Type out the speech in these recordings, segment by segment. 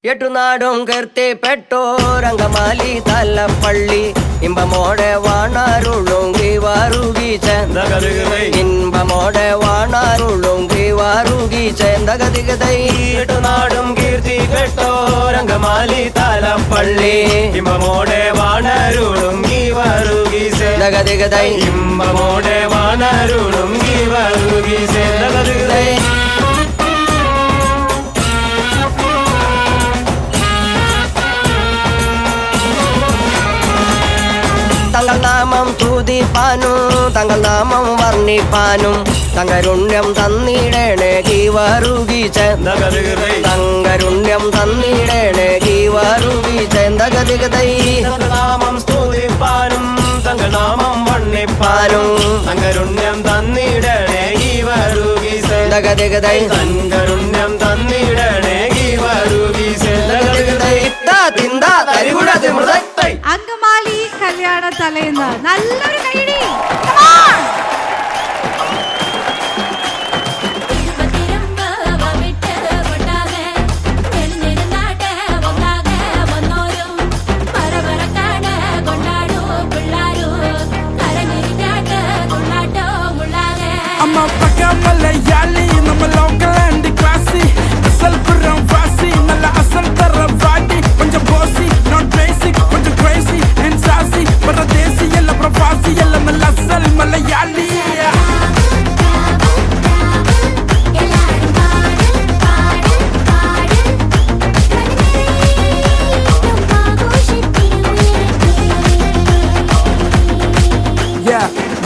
എട്ടുനാടും കീർത്തിപ്പെട്ടോരംഗമാലി തലപ്പള്ളി ഇമ്പമോടെ വാണാരുളുങ്കി വാറുകി ഇമ്പമോടെ വാണാരുളുങ്കി വാറുകി ചേന്തകതികതൈ എട്ടുനാടും കീർത്തിപ്പെട്ടോരംഗമാലി തലപ്പള്ളി ഇമ്പമോടെ വാണാരുളുങ്കി വാറുകി ചേന്തകതികതൈ ഇമ്പമോടെ വാണാരുളുങ്കി വാറുകി ചേന്തകതികതൈ തങ്ങൾ നാമം തൂതിപ്പാനും തങ്ങൾ നാമം വർണ്ണിപ്പാനും തങ്കരുണ്യം തന്നിടേണേ ഗീവാറുകി തങ്കരുണ്യം തന്നിടേണേ ഗീവാറുകി ചേന്തകതികതൈ നാമം സ്തുതിപ്പാനും തങ്ങൾ നാമം വർണ്ണിപ്പാനും തങ്കരുണ്യം തന്നിടണേ ഗീവാറുകി ചേന്തകതികതൈ തങ്കരുണ്യം തന്നിടണേ ഗീവാറുകി ചേന്തകതികതൈ തിന്താ തരികുട തിമൃതൈ അങ്കമാലി കല്യാണ തലേന്ന് നല്ലൊരു കൈയടി. മലയാളി നമ്മൾ ലോക്കൽ ആൻഡ് ക്ലാസി അസൽപുരം വാസി നല്ല അസൽ തറവാടി കൊഞ്ചം ബോസി നോട്ട് ബേസിക് കൊഞ്ചം ക്രേസി ആൻഡ് സാസി പരദേശി അല്ല പ്രവാസി അല്ല നല്ല അസൽ മലയാളി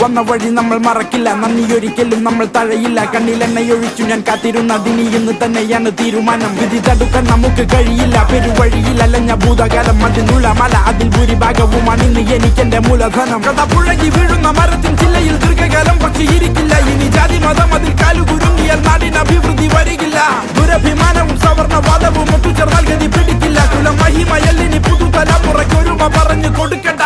വന്ന വഴി നമ്മൾ മറക്കില്ല, നന്ദി ഒരിക്കലും നമ്മൾ തഴയില്ല. കണ്ണിലെണ്ണയൊഴിച്ചു ഞാൻ കാത്തിരുന്നതിനി ഇന്ന് തന്നെയാണ് തീരുമാനം. വിധി തടുക്കാൻ നമുക്ക് കഴിയില്ല. പെരുവഴിയിൽ അലഞ്ഞ ഭൂതകാലം അതിനുള്ള മല, അതിൽ ഭൂരിഭാഗവുമാണ് ഇന്ന് എനിക്കെന്റെ മൂലധനം. കഥ പുഴകി വീഴുന്ന മരത്തിൻ ചില്ലയിൽ ദീർഘകാലം പക്ഷി ഇരിക്കില്ല. ഇനി ജാതി മതം അതിൽ കാലുകുരുങ്ങിയാൽ നാടിന് അഭിവൃദ്ധി വരികില്ല. ദുരഭിമാനവും സവർണവാദവും ഒത്തുചേർന്നാൽ ഗതി പിടിക്കില്ല. കുലം മഹിമയല്ലിനി പുതുതലമുറയ്ക്കൊരുമ പറഞ്ഞു കൊടുക്കണ്ട.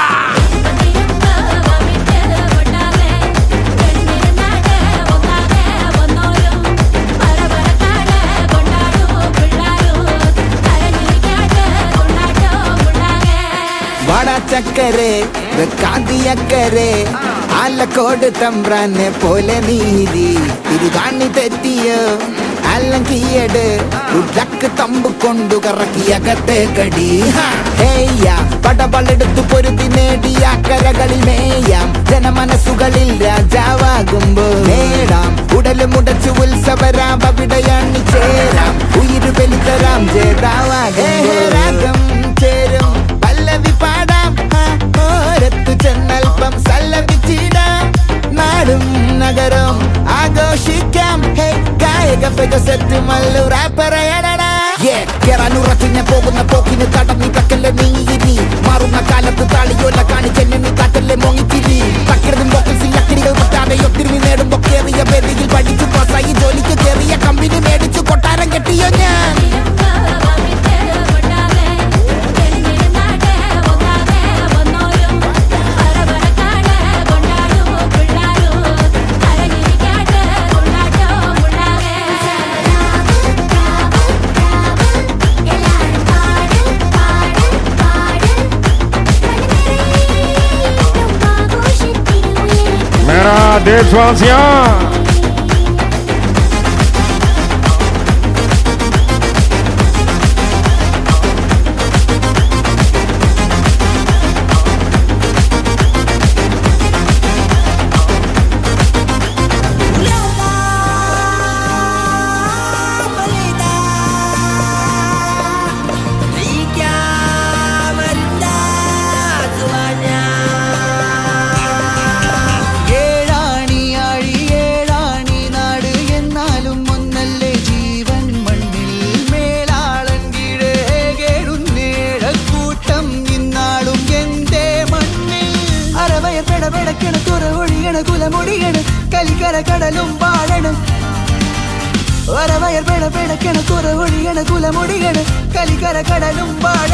ചക്കരെ കാന്തിയക്കരെ ആലക്കോട് തമ്പ്രാനെ പോലെ നീതി തിരുകാണി തെറ്റിയോ അല്ലങ്കിയട് ഉടക്ക് തമ്പ് കൊണ്ടു കറക്കിയകത്തെ കടി ഹേയ്യ പടപളെടുത്തു പൊരുതി നേടിയ കരകളിൽ മേയാം ജനമനസ്സുകളിൽ രാജാവാകുമ്പോ നേടാം ഉടല് മുടച്ചു ഉത്സവരാം അവിടെയാണ് ചേരാം ഉയിരു വെലുത്തരാം ജേതാവാകും ചേരും പല്ലവി പാടാം ഓരത്തു ചെന്നൽപ്പം സല്ലപിച്ചിടാം നാടും നഗരം ആഘോഷിക്കാം ഗായക ഫെഗസെറ്റ് മല്ലു റാപ്പറയടാ കേറാനുറച്ചു ഞാൻ പോകുന്ന പോക്കിന് തടഞ്ഞി തക്കല്ലേ നീങ്ങിരി മാറുന്ന കാലത്ത് താളിയോല കാണിച്ചെന്നെ നീ കാട്ടല്ലേ മോങ്ങിത്തിരി പക്കരുതും ബോക്കൽസിൽ ലക്കിരികൾ കിട്ടാതെ ഒത്തിരി നേടുമ്പോ കേറിയ വേദിയിൽ പഠിച്ചു പാസായി ജോലിക്ക് കേറിയ കമ്പനി മേടിച്ചു കൊട്ടാരം കെട്ടിയോ ഞാൻ. देशवासियों കലിക്കര കടലും പാടണം വരവയർ പെട പെടക്കണ കുറവൊഴിയണ കുലമൊടിയണ കലിക്കര കടലും പാട